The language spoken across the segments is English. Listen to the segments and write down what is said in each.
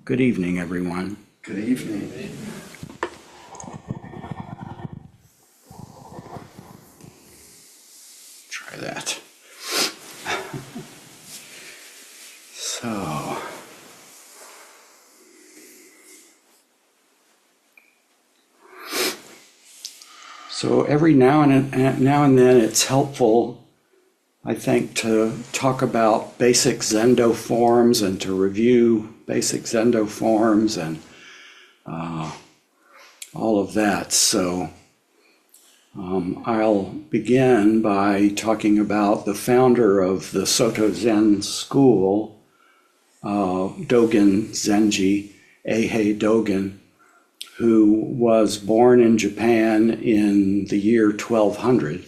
Good evening, everyone. Good evening. Try that. So, every now and then it's helpful, I think, to talk about basic Zendo forms and to review basic Zendo forms and all of that. So I'll begin by talking about the founder of the Soto Zen school, Dogen Zenji, Eihei Dogen, who was born in Japan in the year 1200.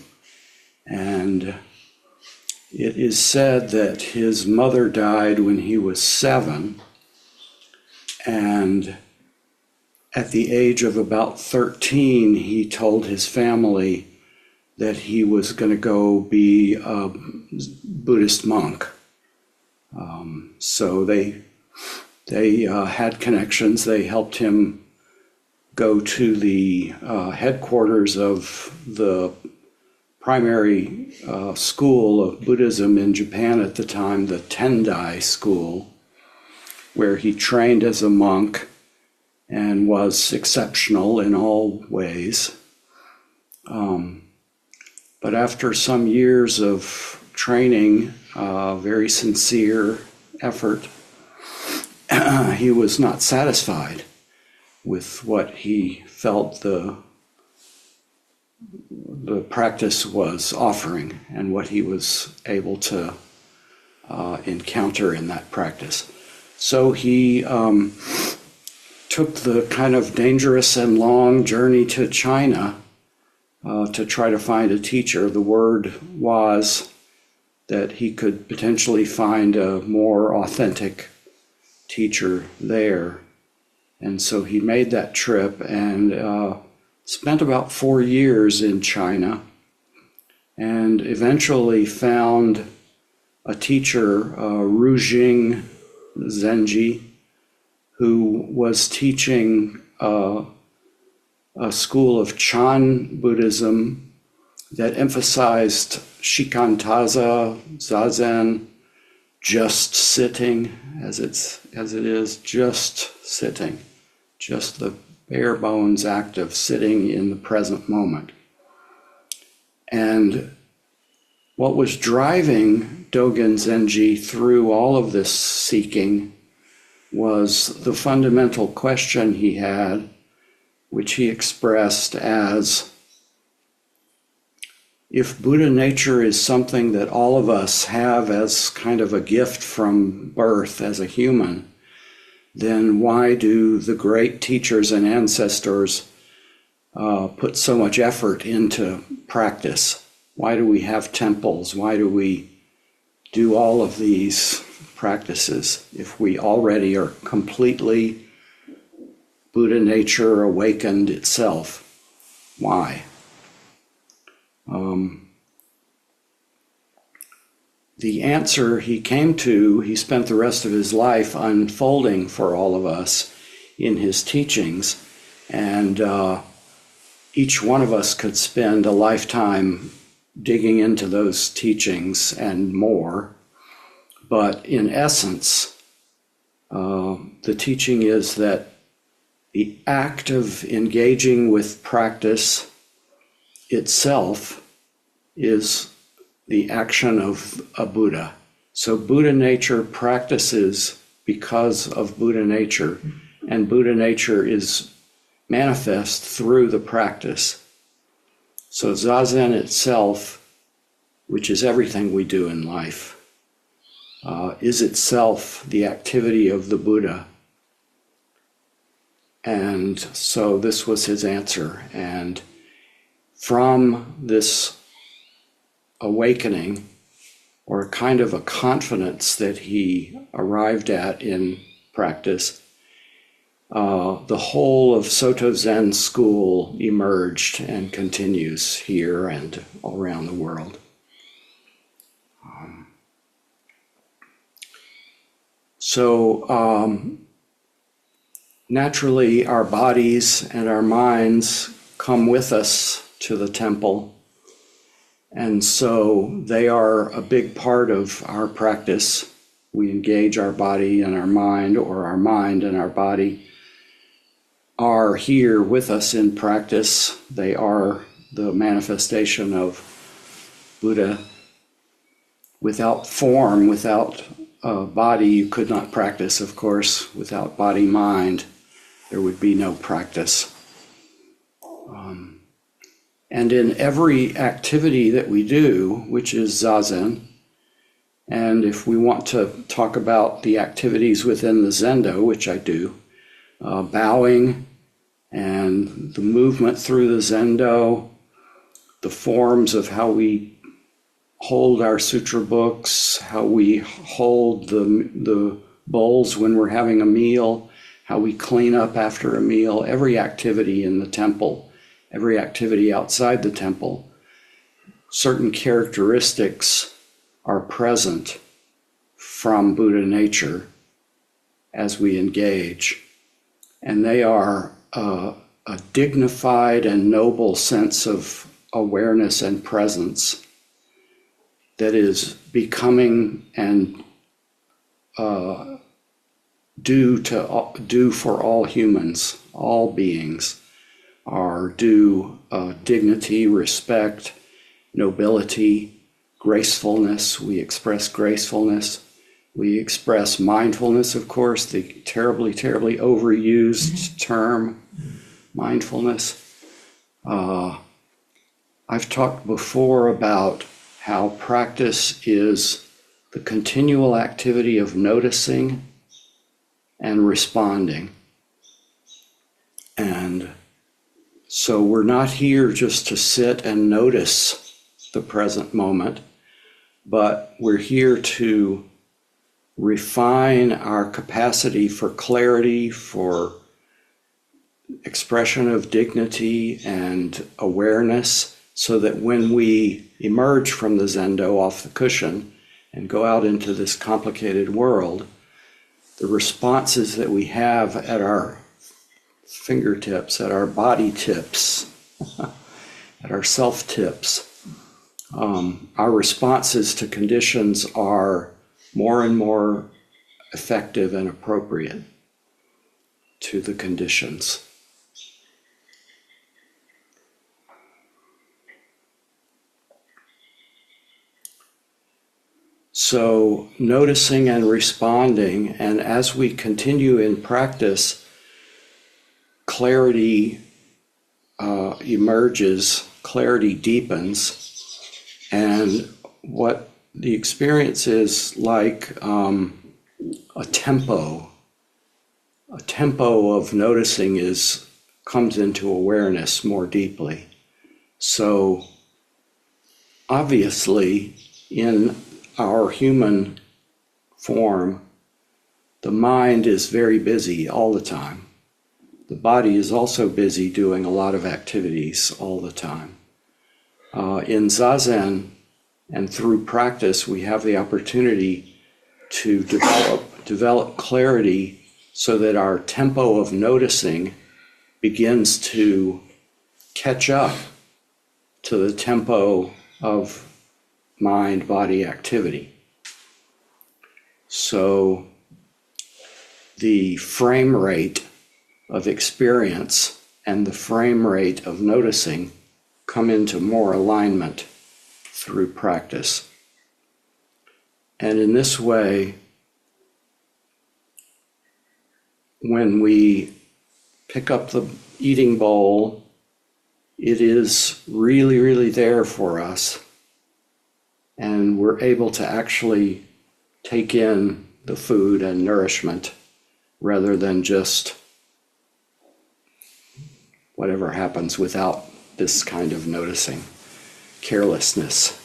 And it is said that his mother died when he was 7, and at the age of about 13, he told his family that he was going to go be a Buddhist monk. So they had connections. They helped him go to the headquarters of the primary school of Buddhism in Japan at the time, the Tendai school, where he trained as a monk and was exceptional in all ways. But after some years of training, very sincere effort, he was not satisfied with what he felt the practice was offering and what he was able to encounter in that practice. So he took the kind of dangerous and long journey to China to try to find a teacher. The word was that he could potentially find a more authentic teacher there. And so he made that trip and spent about 4 years in China and eventually found a teacher, Rujing Zenji, who was teaching a school of Chan Buddhism that emphasized shikantaza, zazen, just sitting, as it is, just sitting, just the bare bones act of sitting in the present moment. And what was driving Dogen Zenji through all of this seeking was the fundamental question he had, which he expressed as, if Buddha nature is something that all of us have as kind of a gift from birth as a human, then why do the great teachers and ancestors put so much effort into practice? Why do we have temples? Why do we do all of these practices if we already are completely Buddha nature awakened itself? Why? The answer he came to, he spent the rest of his life unfolding for all of us in his teachings, and each one of us could spend a lifetime digging into those teachings and more. But in essence, the teaching is that the act of engaging with practice itself is the action of a Buddha. So Buddha nature practices because of Buddha nature, and Buddha nature is manifest through the practice. So Zazen itself, which is everything we do in life, is itself the activity of the Buddha. And so this was his answer. And from this awakening, or kind of a confidence that he arrived at in practice, the whole of Soto Zen school emerged and continues here and all around the world. So naturally our bodies and our minds come with us to the temple. And so they are a big part of our practice. We engage our body and our mind, or our mind and our body are here with us in practice. They are the manifestation of Buddha. Without form, without body, you could not practice, of course. Without body-mind, there would be no practice. And in every activity that we do, which is zazen, and if we want to talk about the activities within the Zendo, which I do, bowing and the movement through the Zendo, the forms of how we hold our sutra books, how we hold the bowls when we're having a meal, how we clean up after a meal, every activity in the temple, every activity outside the temple, certain characteristics are present from Buddha nature as we engage. And they are a dignified and noble sense of awareness and presence that is becoming and due for all humans, all beings, are due dignity, respect, nobility, gracefulness. We express gracefulness. We express mindfulness, of course, the terribly, terribly overused term, mindfulness. I've talked before about how practice is the continual activity of noticing and responding. And so we're not here just to sit and notice the present moment, but we're here to refine our capacity for clarity, for expression of dignity and awareness, so that when we emerge from the Zendo off the cushion and go out into this complicated world, the responses that we have at our fingertips, at our body tips, at our self tips, our responses to conditions are more and more effective and appropriate to the conditions. So noticing and responding, and as we continue in practice, clarity emerges, clarity deepens, and what the experience is like a tempo of noticing comes into awareness more deeply. So obviously in our human form, the mind is very busy all the time. The body is also busy doing a lot of activities all the time. In Zazen and through practice, we have the opportunity to develop clarity so that our tempo of noticing begins to catch up to the tempo of mind-body activity. So the frame rate of experience and the frame rate of noticing come into more alignment through practice. And in this way, when we pick up the eating bowl, it is really, really there for us. And we're able to actually take in the food and nourishment rather than just whatever happens without this kind of noticing, carelessness.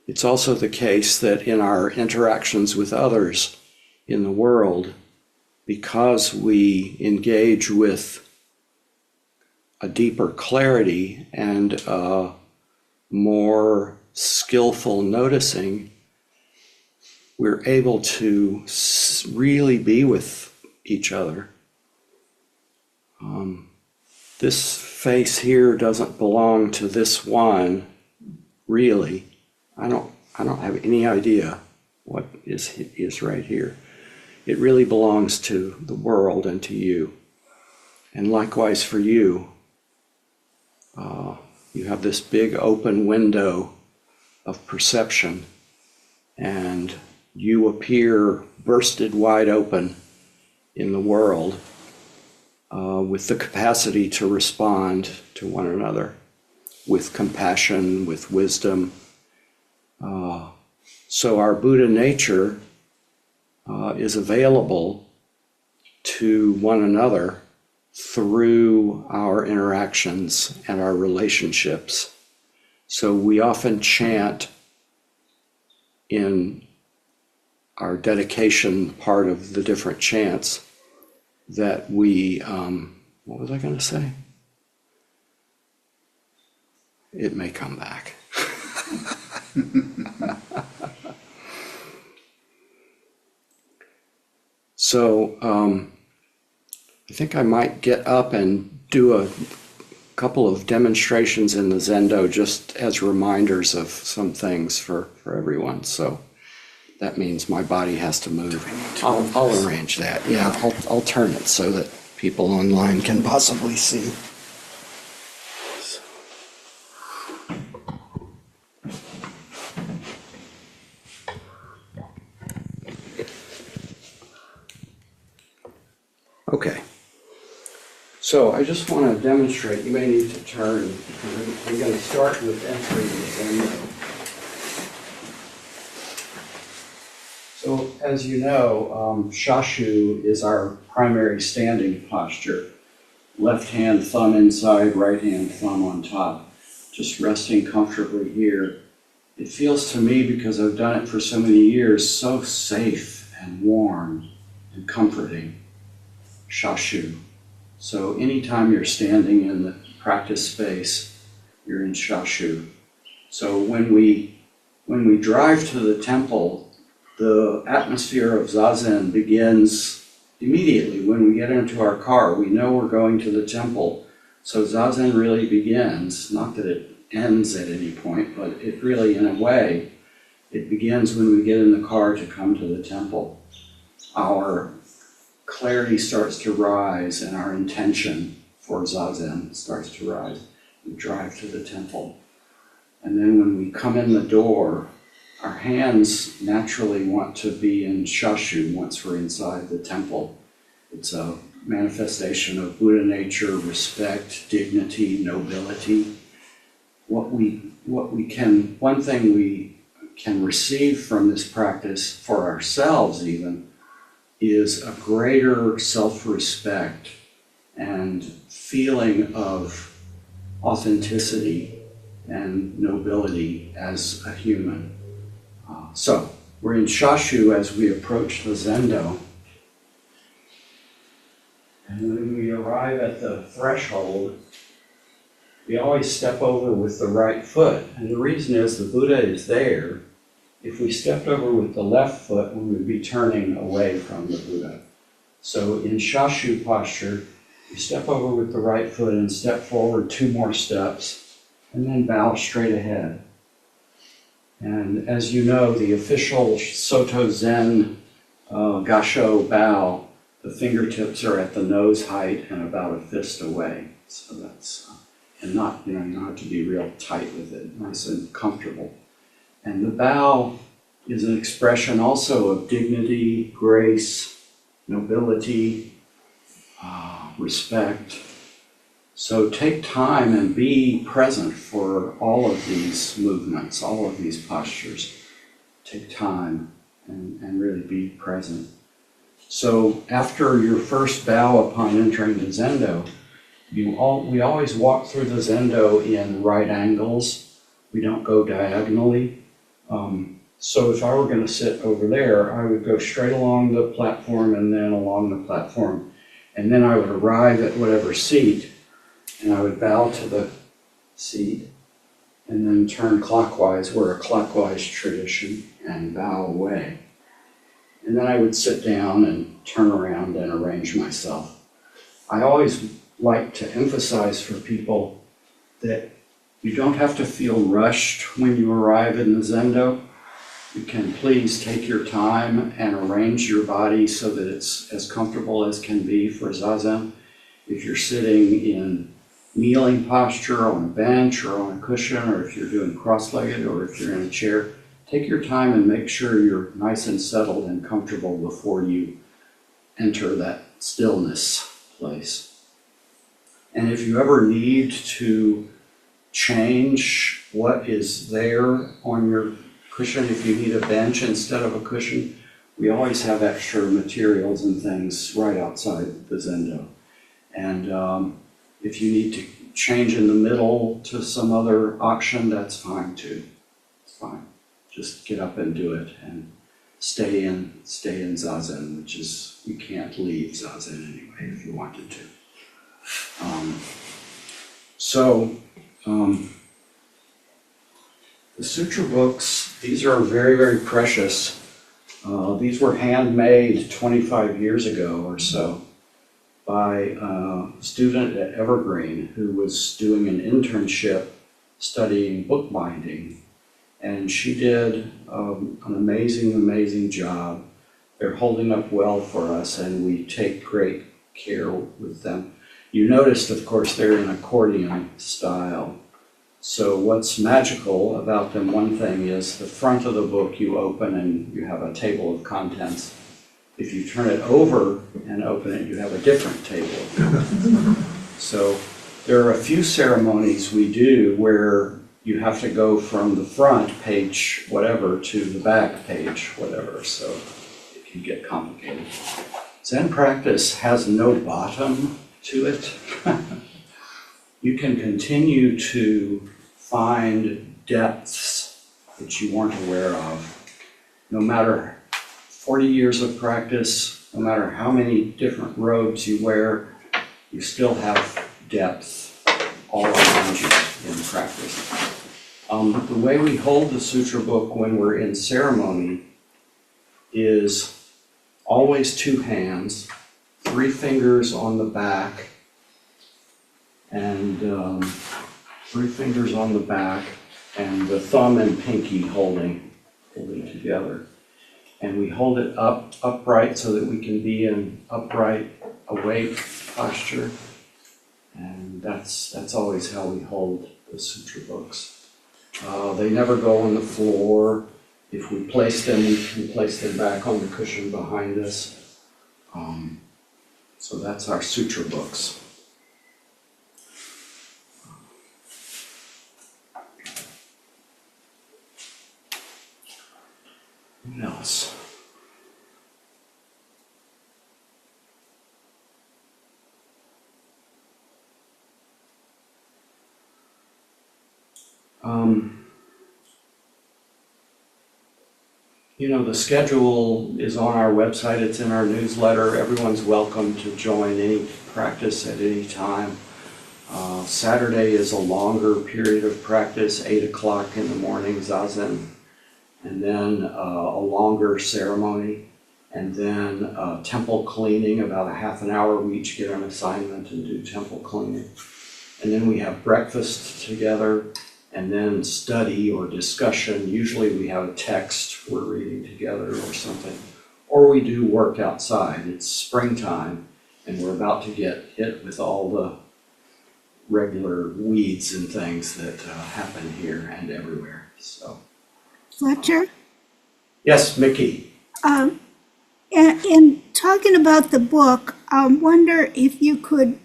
It's also the case that in our interactions with others in the world, because we engage with a deeper clarity and a more skillful noticing, we're able to really be with each other. This face here doesn't belong to this one, really. I don't have any idea what is right here. It really belongs to the world and to you. And likewise for you, you have this big open window of perception, and you appear bursted wide open in the world with the capacity to respond to one another with compassion, with wisdom. So our Buddha nature is available to one another through our interactions and our relationships. So we often chant in our dedication part of the different chants that we, what was I going to say? It may come back. So I think I might get up and do a couple of demonstrations in the Zendo just as reminders of some things for everyone. So that means my body has to move. I'll arrange that. Yeah, I'll turn it so that people online can possibly see. Okay. So I just want to demonstrate. You may need to turn. I'm going to start with entering the Zendo. So as you know, Shashu is our primary standing posture. Left hand thumb inside, right hand thumb on top. Just resting comfortably here. It feels to me, because I've done it for so many years, so safe and warm and comforting. Shashu. So anytime you're standing in the practice space, you're in Shashu. So when we drive to the temple, the atmosphere of Zazen begins immediately. When we get into our car, we know we're going to the temple. So Zazen really begins, not that it ends at any point, but it really, in a way, it begins when we get in the car to come to the temple. Our clarity starts to rise and our intention for Zazen starts to rise. We drive to the temple. And then when we come in the door, our hands naturally want to be in Shashu once we're inside the temple. It's a manifestation of Buddha nature, respect, dignity, nobility. One thing we can receive from this practice for ourselves even is a greater self-respect and feeling of authenticity and nobility as a human. So we're in Shashu as we approach the Zendo. And when we arrive at the threshold, we always step over with the right foot. And the reason is the Buddha is there. If we stepped over with the left foot, we would be turning away from the Buddha. So in Shashu posture, you step over with the right foot and step forward 2 more steps, and then bow straight ahead. And as you know, the official Soto Zen Gasho bow, the fingertips are at the nose height and about a fist away. So that's, and not, you don't have to be real tight with it, nice and comfortable. And the bow is an expression also of dignity, grace, nobility, respect. So take time and be present for all of these movements, all of these postures. Take time and really be present. So after your first bow upon entering the Zendo, we always walk through the Zendo in right angles. We don't go diagonally. So if I were going to sit over there, I would go straight along the platform and then along the platform. And then I would arrive at whatever seat, and I would bow to the seat, and then turn clockwise. We're a clockwise tradition, and bow away. And then I would sit down and turn around and arrange myself. I always like to emphasize for people that you don't have to feel rushed when you arrive in the Zendo. You can please take your time and arrange your body so that it's as comfortable as can be for Zazen. If you're sitting in kneeling posture on a bench or on a cushion, or if you're doing cross-legged, or if you're in a chair, take your time and make sure you're nice and settled and comfortable before you enter that stillness place. And if you ever need to change what is there on your cushion, if you need a bench instead of a cushion, we always have extra materials and things right outside the Zendo. And if you need to change in the middle to some other option, that's fine too. It's fine. Just get up and do it and stay in Zazen, which is, you can't leave Zazen anyway if you wanted to. The sutra books, these are very, very precious. These were handmade 25 years ago or so by a student at Evergreen who was doing an internship studying bookbinding. And she did an amazing, amazing job. They're holding up well for us, and we take great care with them. You noticed, of course, they're in accordion style. So what's magical about them, one thing is the front of the book you open and you have a table of contents. If you turn it over and open it, you have a different table of contents. So there are a few ceremonies we do where you have to go from the front page whatever to the back page whatever, so it can get complicated. Zen practice has no bottom to it. You can continue to find depths that you weren't aware of. No matter 40 years of practice, no matter how many different robes you wear, you still have depth all around you in practice. The way we hold the sutra book when we're in ceremony is always two hands, 3 fingers on the back, and 3 fingers on the back, and the thumb and pinky holding together. And we hold it upright so that we can be in upright, awake posture. And that's always how we hold the sutra books. They never go on the floor. If we place them, we can place them back on the cushion behind us. So that's our sutra books. What else? The schedule is on our website, it's in our newsletter. Everyone's welcome to join any practice at any time. Saturday is a longer period of practice, 8 o'clock in the morning, Zazen, and then a longer ceremony, and then temple cleaning, about a half an hour. We each get an assignment and do temple cleaning. And then we have breakfast together, and then study or discussion. Usually we have a text we're reading together or something. Or we do work outside. It's springtime, and we're about to get hit with all the regular weeds and things that happen here and everywhere. So, Fletcher? Yes, Mickey. In talking about the book, I wonder if you could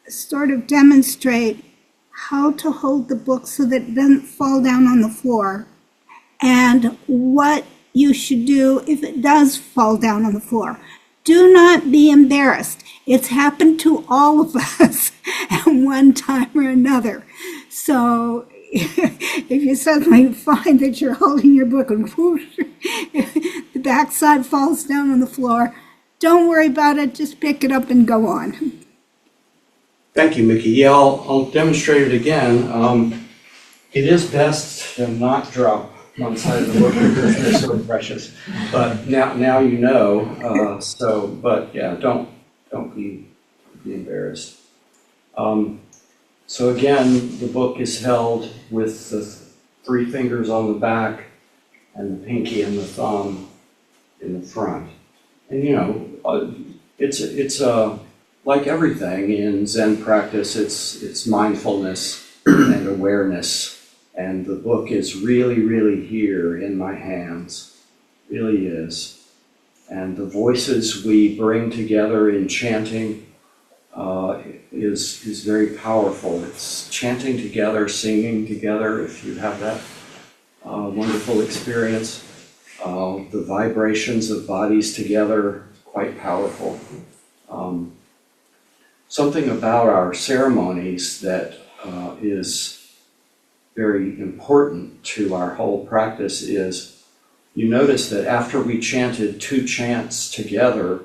sort of demonstrate how to hold the book so that it doesn't fall down on the floor, and what you should do if it does fall down on the floor. Do not be embarrassed. It's happened to all of us at one time or another. So if you suddenly find that you're holding your book and whoosh, the backside falls down on the floor, don't worry about it. Just pick it up and go on. Thank you, Mickey. Yeah, I'll demonstrate it again. It is best to not drop one side of the book because they're so precious. But now you know. But yeah, don't be embarrassed. So again, the book is held with the 3 fingers on the back and the pinky and the thumb in the front. And it's like everything in Zen practice, it's mindfulness and awareness. And the book is really, really here in my hands, really is. And the voices we bring together in chanting is very powerful. It's chanting together, singing together, if you have that wonderful experience. The vibrations of bodies together, quite powerful. Something about our ceremonies that is very important to our whole practice is, you notice that after we chanted 2 chants together,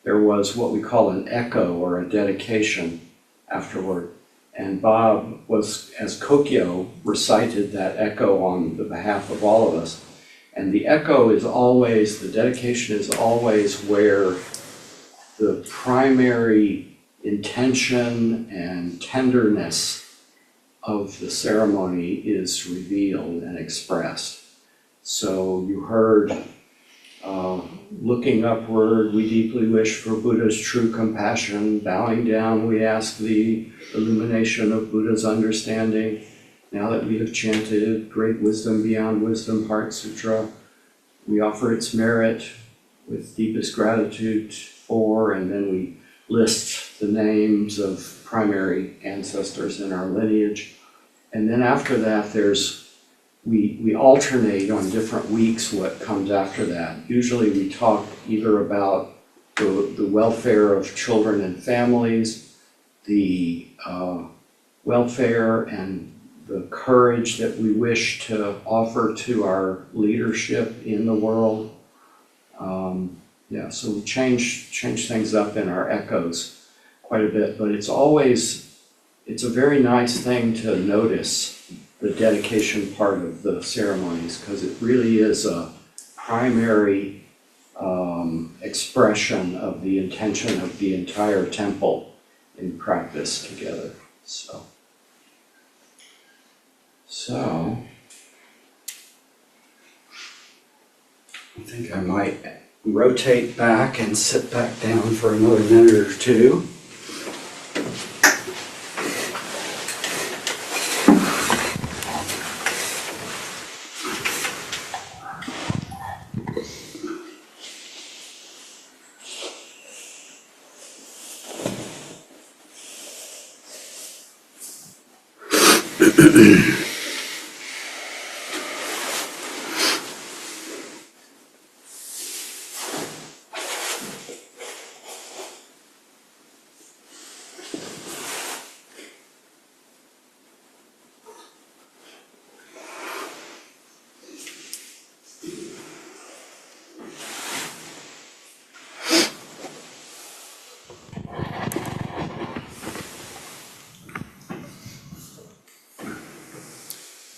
there was what we call an echo or a dedication afterward. And Bob was, as Kokyo, recited that echo on the behalf of all of us. And the echo is always, the dedication is always where the primary intention and tenderness of the ceremony is revealed and expressed. So you heard, looking upward, we deeply wish for Buddha's true compassion. Bowing down, we ask the illumination of Buddha's understanding. Now that we have chanted Great Wisdom Beyond Wisdom Heart Sutra, we offer its merit with deepest gratitude for, and then we list the names of primary ancestors in our lineage. And then after that, we alternate on different weeks what comes after that. Usually we talk either about the welfare of children and families, the welfare and the courage that we wish to offer to our leadership in the world. So we change things up in our echoes quite a bit, but it's a very nice thing to notice the dedication part of the ceremonies, because it really is a primary expression of the intention of the entire temple in practice together. So I think I might rotate back and sit back down for another minute or two.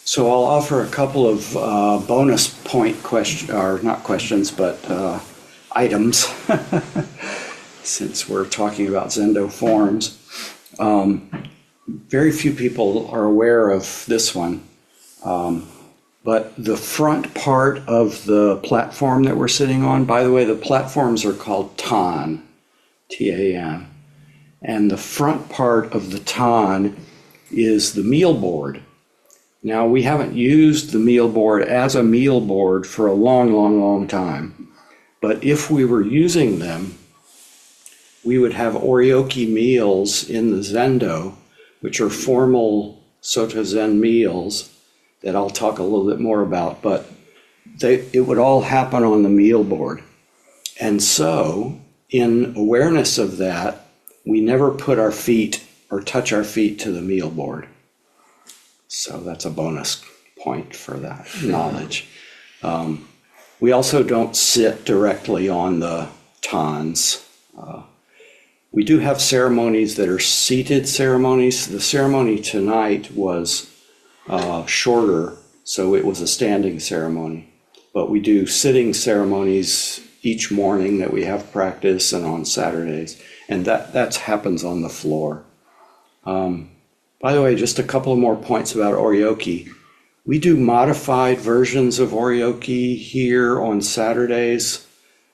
So I'll offer a couple of bonus point items, since we're talking about Zendo Forms. Very few people are aware of this one, but the front part of the platform that we're sitting on, by the way, the platforms are called Tan, T-A-N, and the front part of the Tan is the meal board. Now, we haven't used the meal board as a meal board for a long time. But if we were using them, we would have oryoki meals in the Zendo, which are formal Soto Zen meals that I'll talk a little bit more about, but it would all happen on the meal board. And so, in awareness of that, we never put our feet or touch our feet to the meal board. So that's a bonus point for that knowledge. We also don't sit directly on the tans. We do have ceremonies that are seated ceremonies. The ceremony tonight was shorter So it was a standing ceremony. But we do sitting ceremonies each morning that we have practice and on Saturdays. And that happens on the floor. By the way, just a couple of more points about oryoki. We do modified versions of oryoki here on Saturdays,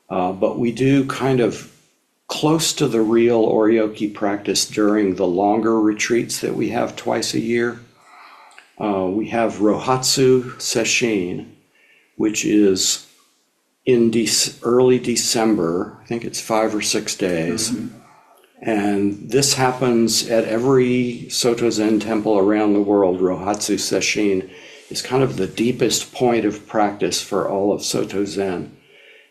but we do kind of close to the real oryoki practice during the longer retreats that we have twice a year. We have Rohatsu Sesshin, which is in early December. I think it's 5 or 6 days. And this happens at every Soto Zen temple around the world. Rohatsu Sesshin is kind of the deepest point of practice for all of Soto Zen.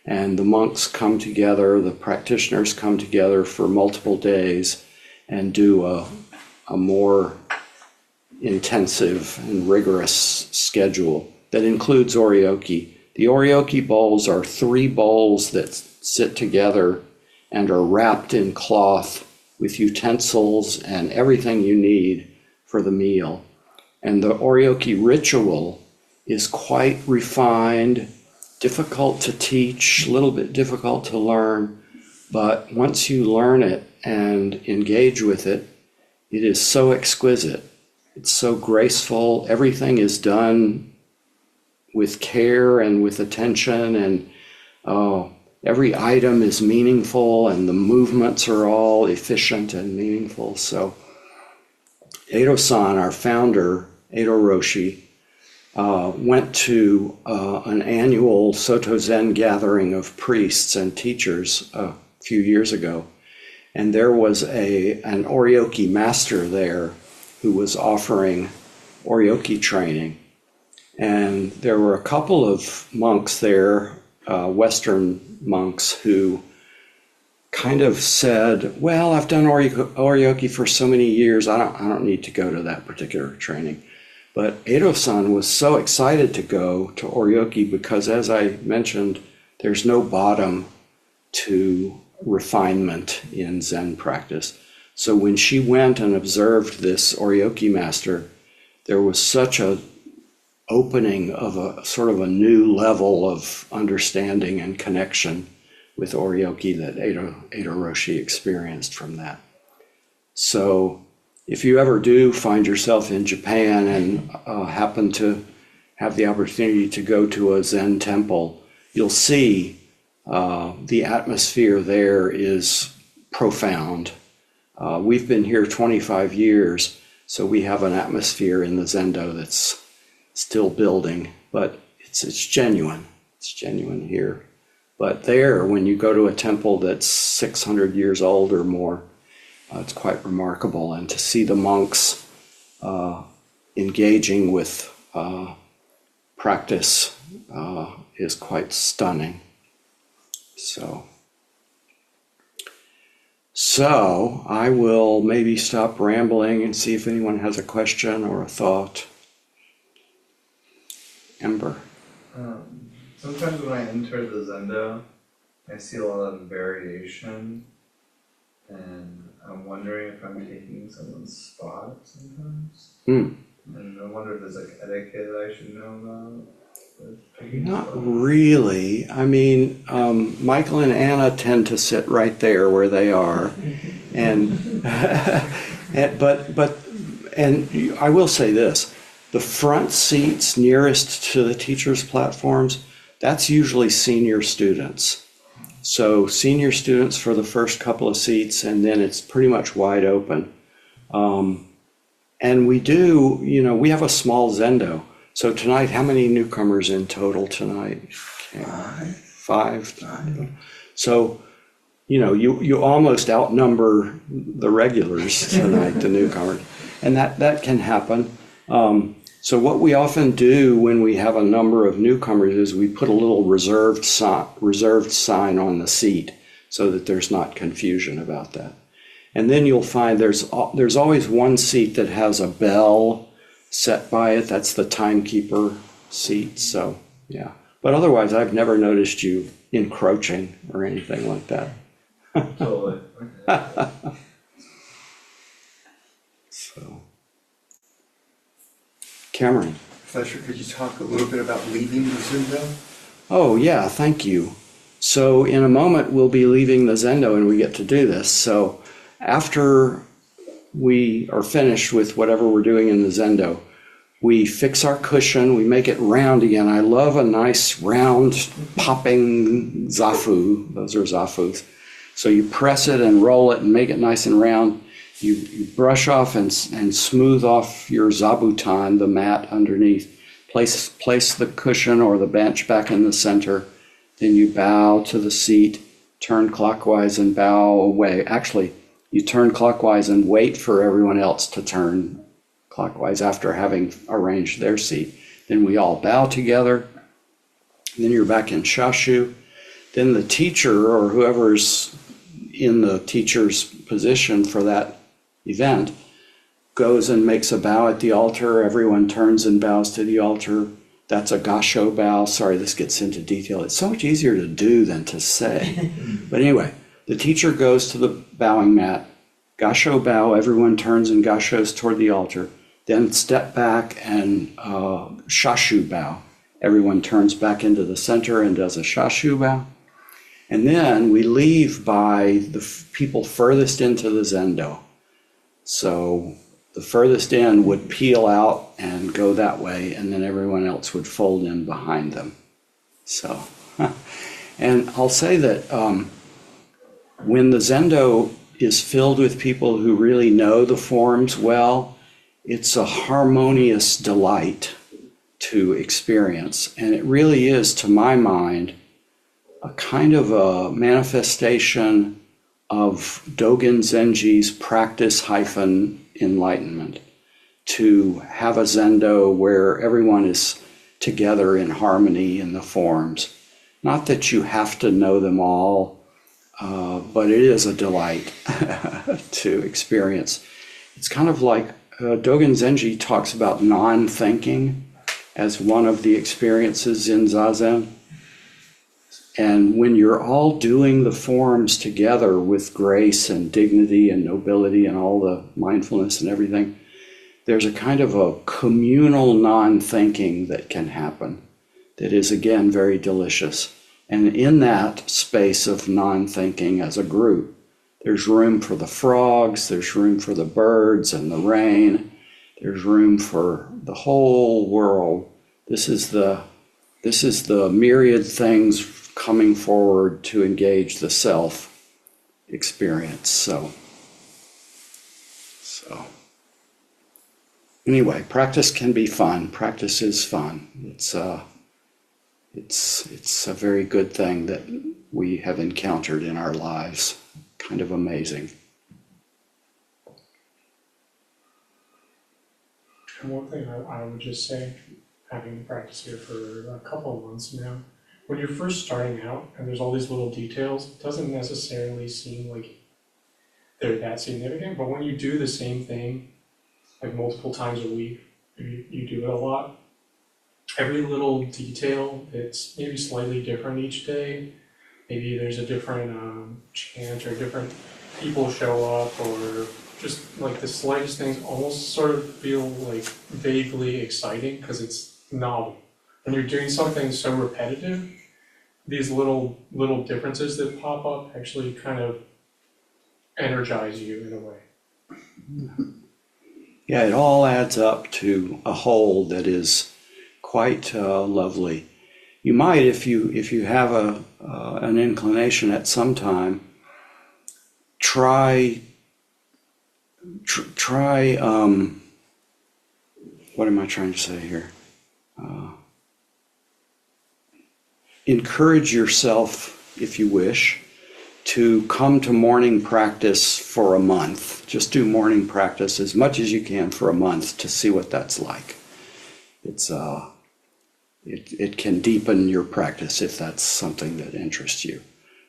And the monks come together, the practitioners come together for multiple days and do a more intensive and rigorous schedule that includes oryoki. The oryoki bowls are 3 bowls that sit together and are wrapped in cloth with utensils and everything you need for the meal. And the oryoki ritual is quite refined, difficult to teach, a little bit difficult to learn, but once you learn it and engage with it, it is so exquisite. It's so graceful. Everything is done with care and with attention, and every item is meaningful, and the movements are all efficient and meaningful. So Eido-san, our founder, Eido Roshi, went to an annual Soto Zen gathering of priests and teachers a few years ago. And there was an oryoki master there who was offering oryoki training. And there were a couple of monks there, Western monks, who kind of said, well, I've done oryoki for so many years, I don't need to go to that particular training. But Eido-san was so excited to go to oryoki because, as I mentioned, there's no bottom to refinement in Zen practice. So when she went and observed this oryoki master, there was such a opening of a sort of a new level of understanding and connection with oryoki that Eido Roshi experienced from that. So if you ever do find yourself in Japan and happen to have the opportunity to go to a Zen temple, you'll see the atmosphere there is profound. We've been here 25 years, so we have an atmosphere in the Zendo that's still building, but it's genuine. It's genuine here. But there, when you go to a temple that's 600 years old or more, it's quite remarkable. And to see the monks engaging with practice is quite stunning. So I will maybe stop rambling and see if anyone has a question or a thought. Ember. Sometimes when I enter the Zendo, I see a lot of variation, and I'm wondering if I'm taking someone's spot sometimes. And I wonder if there's like etiquette I should know about. Not really. I mean, Michael and Anna tend to sit right there where they are, and but I will say this: the front seats nearest to the teachers' platforms, that's usually senior students. So senior students for the first couple of seats, and then it's pretty much wide open. And we do, we have a small Zendo. So tonight, how many newcomers in total tonight? Five. So, you almost outnumber the regulars tonight, the newcomers. And that can happen. So what we often do when we have a number of newcomers is we put a little reserved sign on the seat so that there's not confusion about that. And then you'll find there's always one seat that has a bell set by it. That's the timekeeper seat. So, yeah. But otherwise, I've never noticed you encroaching or anything like that. Totally. Okay. So, Cameron. Fletcher, could you talk a little bit about leaving the Zendo? Oh, yeah, thank you. So in a moment, we'll be leaving the Zendo and we get to do this. So after we are finished with whatever we're doing in the Zendo, we fix our cushion, we make it round again. I love a nice round popping zafu. Those are zafus. So you press it and roll it and make it nice and round. You brush off and smooth off your zabuton, the mat underneath. Place the cushion or the bench back in the center. Then you bow to the seat, turn clockwise and bow away. Actually, you turn clockwise and wait for everyone else to turn clockwise after having arranged their seat. Then we all bow together. Then you're back in shashu. Then the teacher or whoever's in the teacher's position for that event goes and makes a bow at the altar. Everyone turns and bows to the altar. That's a gasho bow. Sorry, this gets into detail. It's so much easier to do than to say. But anyway, the teacher goes to the bowing mat. Gasho bow. Everyone turns and gashos toward the altar. Then step back and shashu bow. Everyone turns back into the center and does a shashu bow. And then we leave by the people furthest into the Zendo. So the furthest in would peel out and go that way, and then everyone else would fold in behind them. So, and I'll say that when the Zendo is filled with people who really know the forms well, it's a harmonious delight to experience. And it really is, to my mind, a kind of a manifestation of Dogen Zenji's practice-enlightenment, to have a Zendo where everyone is together in harmony in the forms. Not that you have to know them all, but it is a delight to experience. It's kind of like Dogen Zenji talks about non-thinking as one of the experiences in Zazen. And when you're all doing the forms together with grace and dignity and nobility and all the mindfulness and everything, there's a kind of a communal non-thinking that can happen that is, again, very delicious. And in that space of non-thinking as a group, there's room for the frogs, there's room for the birds and the rain, there's room for the whole world. This is the myriad things coming forward to engage the self experience. So anyway, practice can be fun. Practice is fun. It's a very good thing that we have encountered in our lives. Kind of amazing. And one thing I would just say, having practiced here for a couple of months now, when you're first starting out and there's all these little details, it doesn't necessarily seem like they're that significant, but when you do the same thing like multiple times a week, you do it a lot, every little detail that's maybe slightly different each day, maybe there's a different chant or different people show up, or just like the slightest things almost sort of feel like vaguely exciting because it's novel. When you're doing something so repetitive, these little differences that pop up actually kind of energize you in a way. Yeah, it all adds up to a whole that is quite lovely. You might, if you have an inclination at some time, try. What am I trying to say here? Encourage yourself, if you wish, to come to morning practice for a month. Just do morning practice as much as you can for a month to see what that's like. It can deepen your practice if that's something that interests you.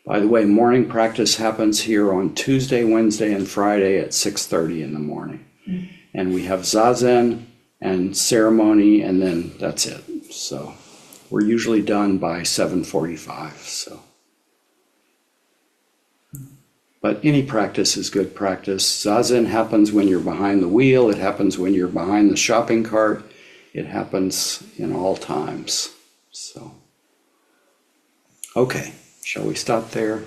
By the way, morning practice happens here on Tuesday, Wednesday, and Friday at 6:30 in the morning. Mm-hmm. And we have zazen and ceremony, and then that's it. So we're usually done by 7:45. So, but any practice is good practice. Zazen happens when you're behind the wheel. It happens when you're behind the shopping cart. it happens in all times, so. Okay, shall we stop there?